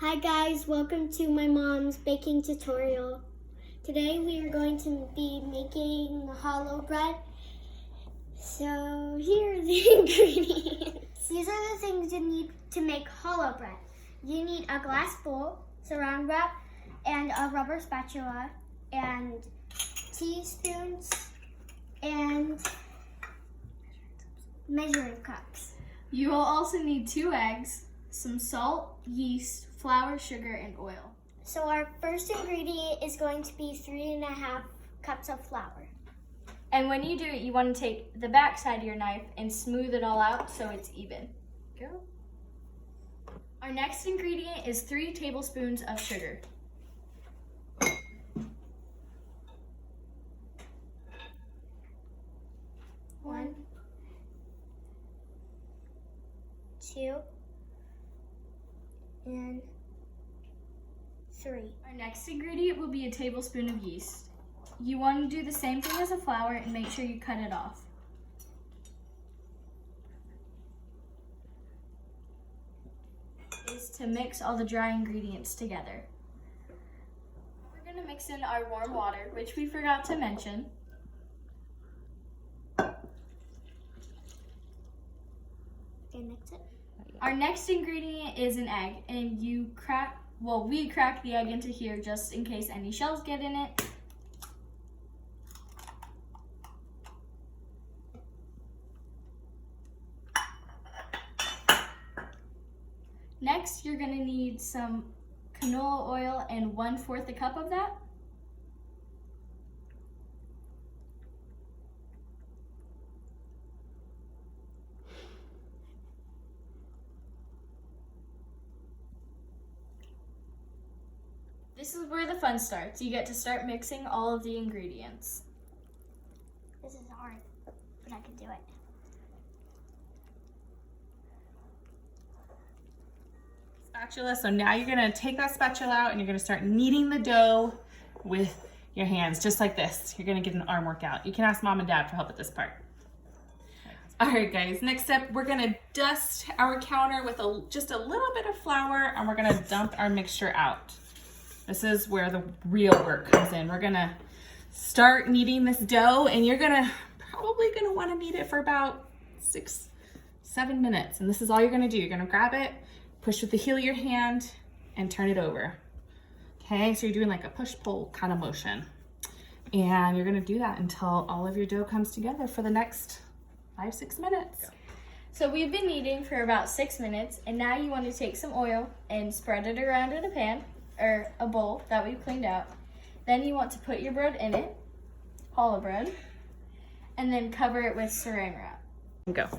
Hi guys, welcome to my mom's baking tutorial. Today we are going to be making hollow bread. So here are the ingredients. These are the things you need to make hollow bread. You need a glass bowl, saran wrap, and a rubber spatula, and teaspoons, and measuring cups. You will also need 2 eggs, some salt, yeast, flour, sugar, and oil. So our first ingredient is going to be 3.5 cups of flour. And when you do it, you want to take the back side of your knife and smooth it all out so it's even. Go. Our next ingredient is 3 tablespoons of sugar. One, 2, and 3. Our next ingredient will be a tablespoon of yeast. You want to do the same thing as the flour and make sure you cut it off. Is to mix all the dry ingredients together. We're going to mix in our warm water, which we forgot to mention. Okay, mix it. Our next ingredient is an egg, and we crack the egg into here just in case any shells get in it. Next, you're going to need some canola oil and 1/4 a cup of that. This is where the fun starts. You get to start mixing all of the ingredients. This is hard, but I can do it. Spatula. So now you're gonna take that spatula out and you're gonna start kneading the dough with your hands, just like this. You're gonna get an arm workout. You can ask mom and dad for help at this part. All right, guys, next up, we're gonna dust our counter with just a little bit of flour, and we're gonna dump our mixture out. This is where the real work comes in. We're gonna start kneading this dough, and you're probably gonna wanna knead it for about 6-7 minutes. And this is all you're gonna do. You're gonna grab it, push with the heel of your hand, and turn it over. Okay, so you're doing like a push-pull kind of motion. And you're gonna do that until all of your dough comes together for the next 5-6 minutes. So we've been kneading for about 6 minutes, and now you want to take some oil and spread it around in a pan, or a bowl that we've cleaned out. Then you want to put your bread in it, hollow bread, and then cover it with saran wrap. Go.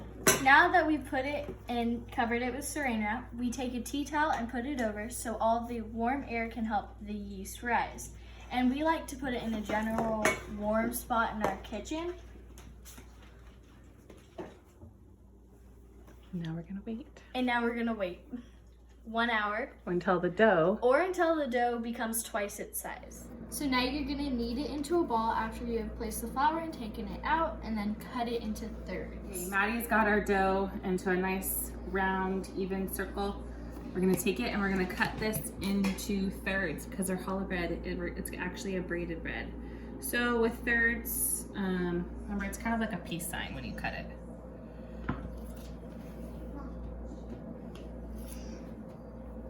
Now that we've put it and covered it with saran wrap, we take a tea towel and put it over so all the warm air can help the yeast rise. And we like to put it in a general warm spot in our kitchen. Now we're gonna wait. And now we're gonna wait 1 hour. Until the dough. Or until the dough becomes twice its size. So now you're gonna knead it into a ball after you have placed the flour and taken it out, and then cut it into thirds. Okay, Maddie's got our dough into a nice round, even circle. We're gonna take it and we're gonna cut this into thirds because our hollow bread, it's actually a braided bread. So with thirds, remember it's kind of like a peace sign when you cut it.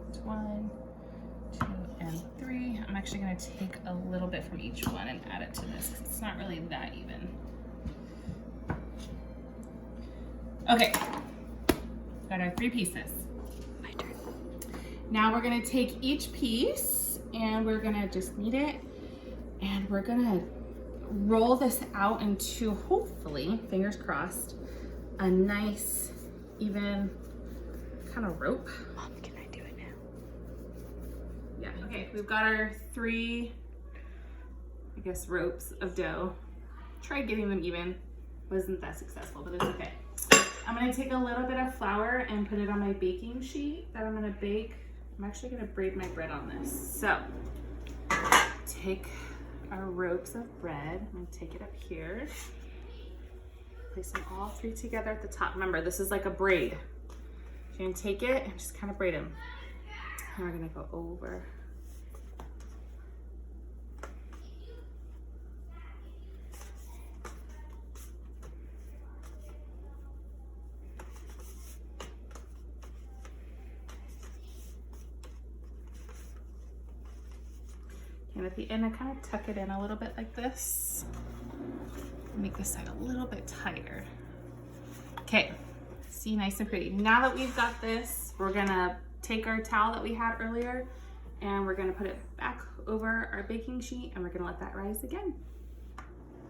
It's 1, 2, and 3. I'm actually gonna take a little bit from each one and add it to this because it's not really that even. Okay, got our 3 pieces. My turn. Now we're gonna take each piece and we're gonna just knead it, and we're gonna roll this out into, hopefully, fingers crossed, a nice, even kind of rope. Mom, can I do it now? Yeah, okay, we've got our 3, I guess, ropes of dough. Tried getting them even, wasn't that successful, but it's okay. I'm gonna take a little bit of flour and put it on my baking sheet that I'm gonna bake. I'm actually gonna braid my bread on this. So, take our ropes of bread. I'm gonna take it up here. Place them all 3 together at the top. Remember, this is like a braid. You're gonna take it and just kind of braid them. And we're gonna go over. And at the end, I kind of tuck it in a little bit like this. Make this side a little bit tighter. Okay, see, nice and pretty. Now that we've got this, we're gonna take our towel that we had earlier and we're gonna put it back over our baking sheet and we're gonna let that rise again.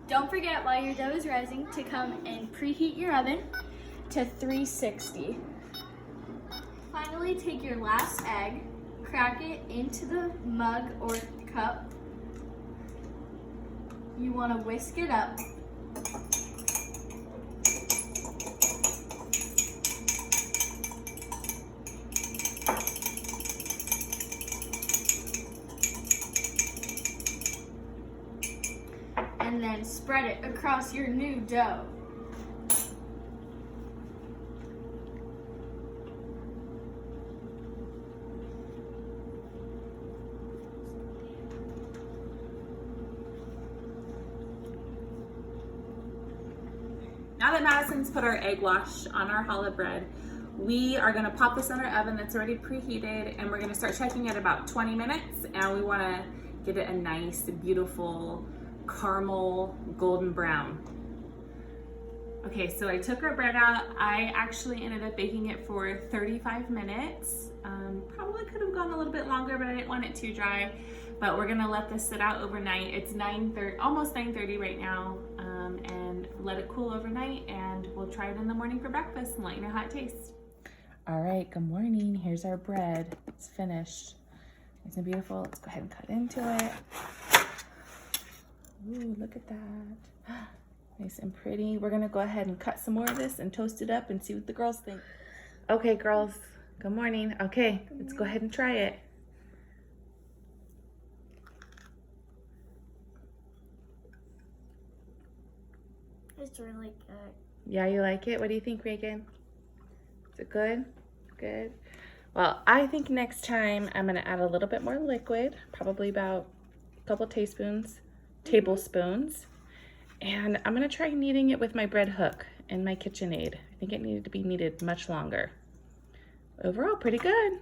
Don't forget, while your dough is rising, to come and preheat your oven to 360. Finally, take your last egg, crack it into the mug or cup. You want to whisk it up. And then spread it across your new dough. Now that Madison's put our egg wash on our challah bread, we are gonna pop this in our oven that's already preheated and we're gonna start checking at about 20 minutes and we wanna get it a nice, beautiful caramel golden brown. Okay, so I took our bread out. I actually ended up baking it for 35 minutes. Probably could have gone a little bit longer, but I didn't want it too dry. But we're gonna let this sit out overnight. It's almost 9:30 right now, and let it cool overnight, and we'll try it in the morning for breakfast and let you know how it tastes. All right, good morning. Here's our bread. It's finished. Nice and beautiful. Let's go ahead and cut into it. Ooh, look at that. Nice and pretty. We're gonna go ahead and cut some more of this and toast it up and see what the girls think. Okay, girls, good morning. Okay, let's go ahead and try it. It's really good. Yeah, you like it? What do you think, Reagan? Is it good? Good. Well, I think next time I'm gonna add a little bit more liquid, probably about a couple tablespoons, and I'm gonna try kneading it with my bread hook and my KitchenAid. I think it needed to be kneaded much longer. Overall, pretty good.